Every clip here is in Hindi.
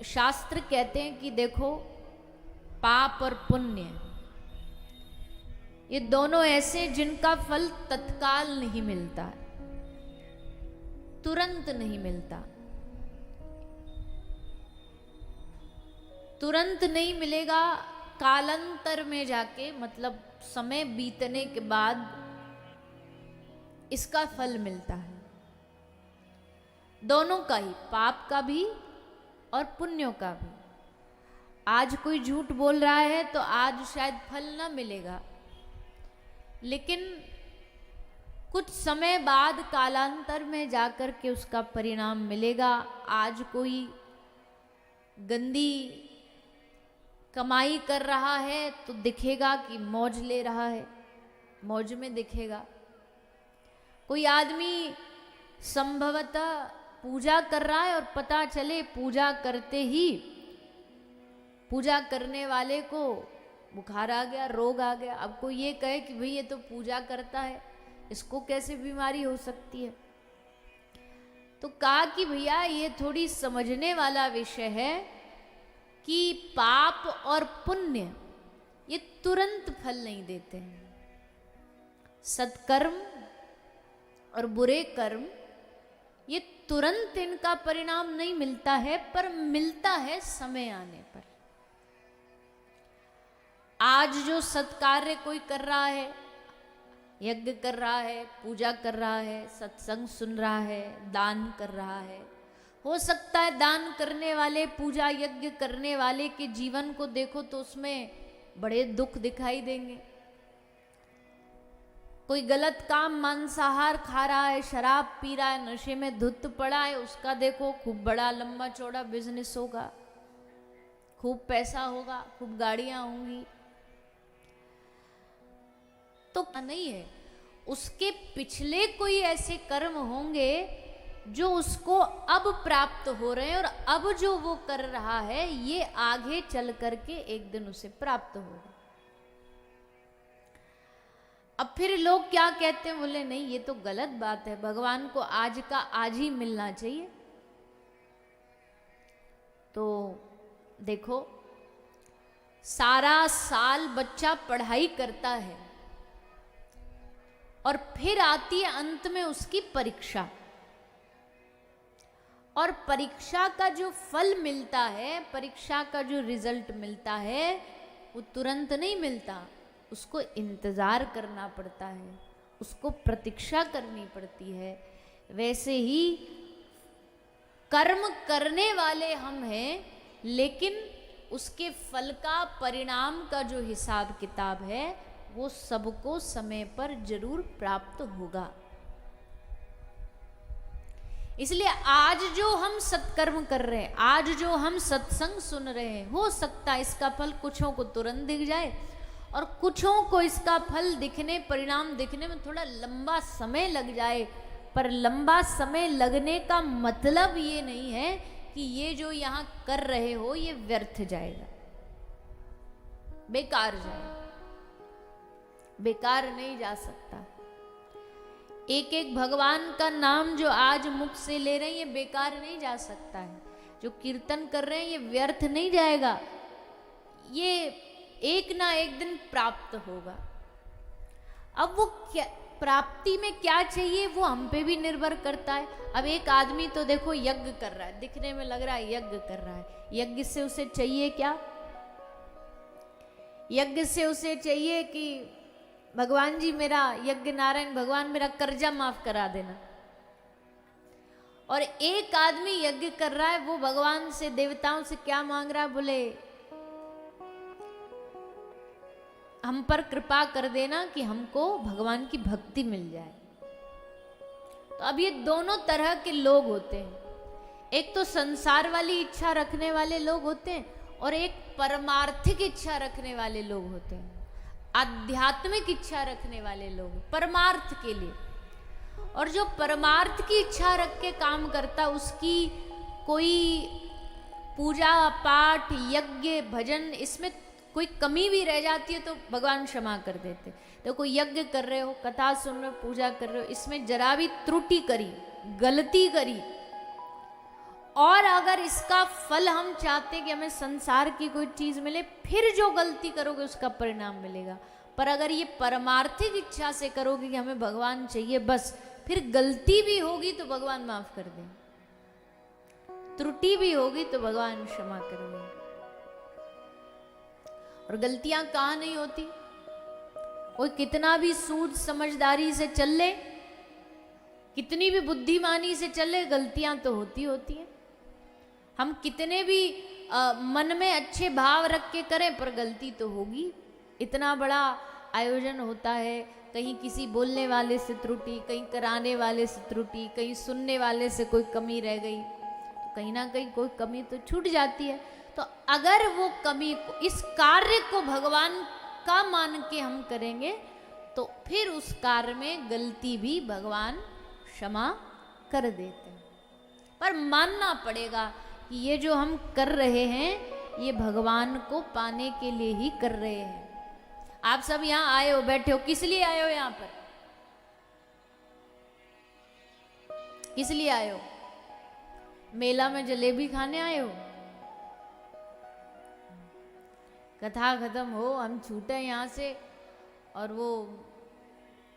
शास्त्र कहते हैं कि देखो, पाप और पुण्य ये दोनों ऐसे जिनका फल तत्काल नहीं मिलता, तुरंत नहीं मिलता। तुरंत नहीं मिलेगा, कालांतर में जाके, मतलब समय बीतने के बाद इसका फल मिलता है। दोनों का ही, पाप का भी और पुण्यों का भी। आज कोई झूठ बोल रहा है तो आज शायद फल ना मिलेगा, लेकिन कुछ समय बाद कालांतर में जाकर के उसका परिणाम मिलेगा। आज कोई गंदी कमाई कर रहा है तो दिखेगा कि मौज ले रहा है, मौज में दिखेगा। कोई आदमी संभवतः पूजा कर रहा है और पता चले पूजा करते ही पूजा करने वाले को बुखार आ गया, रोग आ गया। अब कोई ये कहे कि भाई ये तो पूजा करता है, इसको कैसे बीमारी हो सकती है? तो कहा कि भैया ये थोड़ी समझने वाला विषय है कि पाप और पुण्य ये तुरंत फल नहीं देते हैं। सत्कर्म और बुरे कर्म ये तुरंत इनका परिणाम नहीं मिलता है, पर मिलता है समय आने पर। आज जो सत्कार्य कोई कर रहा है, यज्ञ कर रहा है, पूजा कर रहा है, सत्संग सुन रहा है, दान कर रहा है, हो सकता है दान करने वाले, पूजा यज्ञ करने वाले के जीवन को देखो तो उसमें बड़े दुख दिखाई देंगे। कोई गलत काम, मांसाहार खा रहा है, शराब पी रहा है, नशे में धुत पड़ा है, उसका देखो खूब बड़ा लंबा चौड़ा बिजनेस होगा, खूब पैसा होगा, खूब गाड़ियां होंगी। तो नहीं है, उसके पिछले कोई ऐसे कर्म होंगे जो उसको अब प्राप्त हो रहे हैं, और अब जो वो कर रहा है ये आगे चल करके एक दिन उसे प्राप्त होगा। अब फिर लोग क्या कहते हैं, बोले नहीं ये तो गलत बात है, भगवान को आज का आज ही मिलना चाहिए। तो देखो, सारा साल बच्चा पढ़ाई करता है और फिर आती है अंत में उसकी परीक्षा, और परीक्षा का जो फल मिलता है, परीक्षा का जो रिजल्ट मिलता है वो तुरंत नहीं मिलता, उसको इंतजार करना पड़ता है, उसको प्रतीक्षा करनी पड़ती है। वैसे ही कर्म करने वाले हम हैं, लेकिन उसके फल का, परिणाम का जो हिसाब किताब है वो सबको समय पर जरूर प्राप्त होगा। इसलिए आज जो हम सत्कर्म कर रहे हैं, आज जो हम सत्संग सुन रहे हैं, हो सकता है इसका फल कुछों को तुरंत दिख जाए और कुछों को इसका फल दिखने, परिणाम दिखने में थोड़ा लंबा समय लग जाए। पर लंबा समय लगने का मतलब ये नहीं है कि ये जो यहाँ कर रहे हो ये व्यर्थ जाएगा, बेकार जाएगा। बेकार नहीं जा सकता। एक एक भगवान का नाम जो आज मुख से ले रहे हैं ये बेकार नहीं जा सकता है। जो कीर्तन कर रहे हैं ये व्यर्थ नहीं जाएगा, ये एक ना एक दिन प्राप्त होगा। अब वो क्या प्राप्ति में क्या चाहिए वो हम पे भी निर्भर करता है। अब एक आदमी तो देखो यज्ञ कर रहा है, दिखने में लग रहा है यज्ञ कर रहा है, यज्ञ से उसे चाहिए क्या? यज्ञ से उसे चाहिए कि भगवान जी मेरा, यज्ञ नारायण भगवान मेरा कर्जा माफ करा देना। और एक आदमी यज्ञ कर रहा है, वो भगवान से, देवताओं से क्या मांग रहा है? बोले हम पर कृपा कर देना कि हमको भगवान की भक्ति मिल जाए। तो अब ये दोनों तरह के लोग होते हैं। एक तो संसार वाली इच्छा रखने वाले लोग होते हैं, और एक परमार्थिक इच्छा रखने वाले लोग होते हैं, आध्यात्मिक इच्छा रखने वाले लोग, परमार्थ के लिए। और जो परमार्थ की इच्छा रख के काम करता, उसकी कोई पूजा पाठ, यज्ञ, भजन, इसमें कोई कमी भी रह जाती है तो भगवान क्षमा कर देते। तो कोई यज्ञ कर रहे हो, कथा सुन रहे हो, पूजा कर रहे हो, इसमें जरा भी त्रुटि करी, गलती करी, और अगर इसका फल हम चाहते कि हमें संसार की कोई चीज मिले, फिर जो गलती करोगे उसका परिणाम मिलेगा। पर अगर ये परमार्थिक इच्छा से करोगे कि हमें भगवान चाहिए बस, फिर गलती भी होगी तो भगवान माफ कर दें, त्रुटि भी होगी तो भगवान क्षमा करेंगे। और गलतियां कहाँ नहीं होती, कोई कितना भी सूझ समझदारी से चल ले, कितनी भी बुद्धिमानी से चले, गलतियां तो होती हैं। हम कितने भी मन में अच्छे भाव रख के करें पर गलती तो होगी। इतना बड़ा आयोजन होता है, कहीं किसी बोलने वाले से त्रुटि, कहीं कराने वाले से त्रुटि, कहीं सुनने वाले से कोई कमी रह गई, तो कहीं ना कहीं कोई कमी तो छूट जाती है। तो अगर वो कमी को, इस कार्य को भगवान का मान के हम करेंगे तो फिर उस कार्य में गलती भी भगवान क्षमा कर देते हैं। पर मानना पड़ेगा कि ये जो हम कर रहे हैं ये भगवान को पाने के लिए ही कर रहे हैं। आप सब यहाँ आए हो, बैठे हो, किस लिए आए हो यहाँ पर? किस लिए आए हो? मेला में जलेबी खाने आए हो? कथा खत्म हो, हम छूटे यहाँ से और वो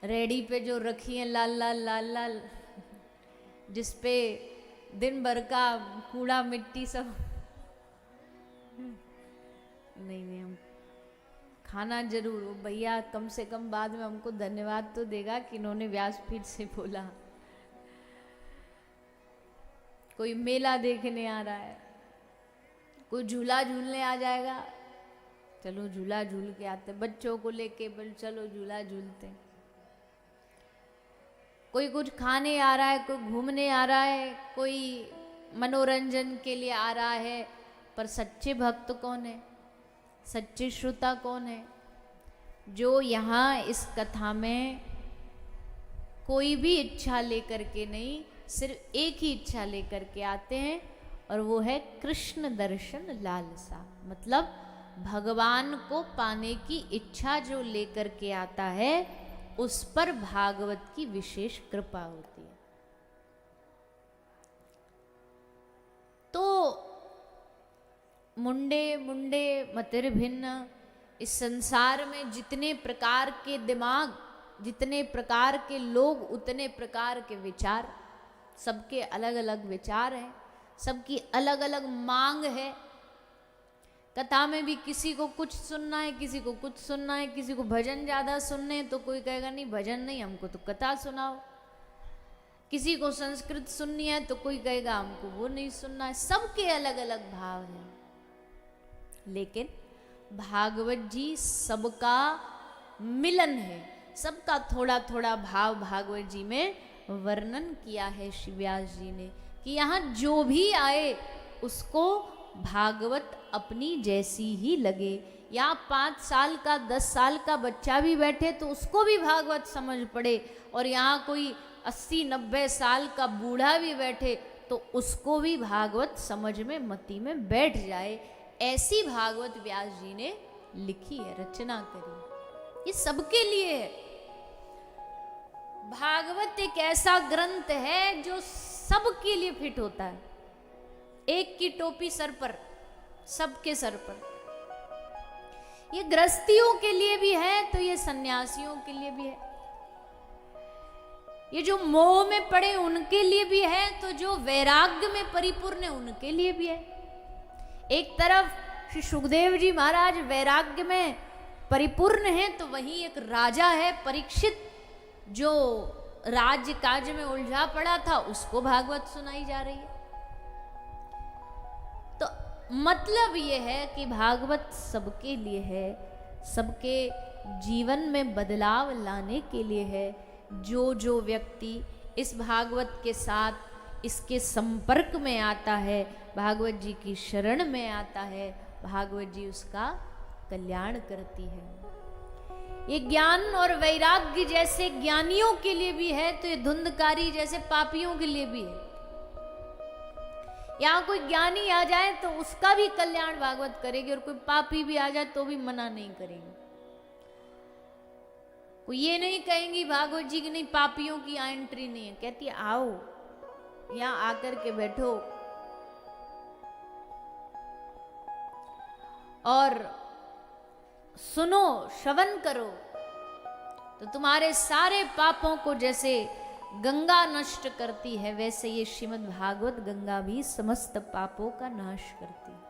रेडी पे जो रखी है लाल लाल लाल लाल, जिसपे दिन भर का कूड़ा मिट्टी सब, नहीं हम खाना जरूर। वो भैया कम से कम बाद में हमको धन्यवाद तो देगा कि इन्होंने व्यासपीठ से बोला। कोई मेला देखने आ रहा है, कोई झूला झूलने आ जाएगा, चलो झूला झूल के आते, बच्चों को लेके बोल चलो झूला झूलते। कोई कुछ खाने आ रहा है, कोई घूमने आ रहा है, कोई मनोरंजन के लिए आ रहा है। पर सच्चे भक्त कौन है, सच्चे श्रोता कौन है? जो यहाँ इस कथा में कोई भी इच्छा लेकर के नहीं, सिर्फ एक ही इच्छा लेकर के आते हैं और वो है कृष्ण दर्शन लालसा। मतलब भगवान को पाने की इच्छा जो लेकर के आता है उस पर भागवत की विशेष कृपा होती है। तो मुंडे मुंडे मतिर भिन्न, इस संसार में जितने प्रकार के दिमाग, जितने प्रकार के लोग, उतने प्रकार के विचार, सबके अलग अलग विचार हैं, सबकी अलग अलग मांग है। कथा में भी किसी को कुछ सुनना है, किसी को कुछ सुनना है, किसी को भजन ज़्यादा सुनने हैं तो कोई कहेगा नहीं भजन नहीं, हमको तो कथा सुनाओ। किसी को संस्कृत सुननी है तो कोई कहेगा हमको वो नहीं सुनना है। सबके अलग अलग भाव हैं, लेकिन भागवत जी सबका मिलन है, सबका थोड़ा थोड़ा भाव भागवत जी में वर्णन किया है श्री व्यास जी ने कि यहाँ जो भी आए उसको भागवत अपनी जैसी ही लगे। यहाँ 5 साल का 10 साल का बच्चा भी बैठे तो उसको भी भागवत समझ पड़े, और यहाँ कोई 80-90 साल का बूढ़ा भी बैठे तो उसको भी भागवत समझ में, मति में बैठ जाए। ऐसी भागवत व्यास जी ने लिखी है, रचना करी, ये सबके लिए है। भागवत एक ऐसा ग्रंथ है जो सबके लिए फिट होता है। एक की टोपी सर पर, सबके सर पर। ये गृहस्थियों के लिए भी है तो ये सन्यासियों के लिए भी है, ये जो मोह में पड़े उनके लिए भी है, तो जो वैराग्य में परिपूर्ण है उनके लिए भी है। एक तरफ श्री सुखदेव जी महाराज वैराग्य में परिपूर्ण है, तो वहीं एक राजा है परीक्षित जो राज्य काज में उलझा पड़ा था, उसको भागवत सुनाई जा रही है। तो मतलब ये है कि भागवत सबके लिए है, सबके जीवन में बदलाव लाने के लिए है। जो जो व्यक्ति इस भागवत के साथ, इसके संपर्क में आता है, भागवत जी की शरण में आता है, भागवत जी उसका कल्याण करती है। ये ज्ञान और वैराग्य जैसे ज्ञानियों के लिए भी है, तो ये धुंधकारी जैसे पापियों के लिए भी है। यहाँ कोई ज्ञानी आ जाए तो उसका भी कल्याण भागवत करेगी, और कोई पापी भी आ जाए तो भी मना नहीं करेगी। कोई ये नहीं कहेंगी भागवत जी की नहीं, पापियों की यहाँ एंट्री नहीं है। कहती है आओ, यहाँ आकर के बैठो, और सुनो, श्रवण करो, तो तुम्हारे सारे पापों को जैसे गंगा नष्ट करती है, वैसे ये श्रीमद् भागवत गंगा भी समस्त पापों का नाश करती है।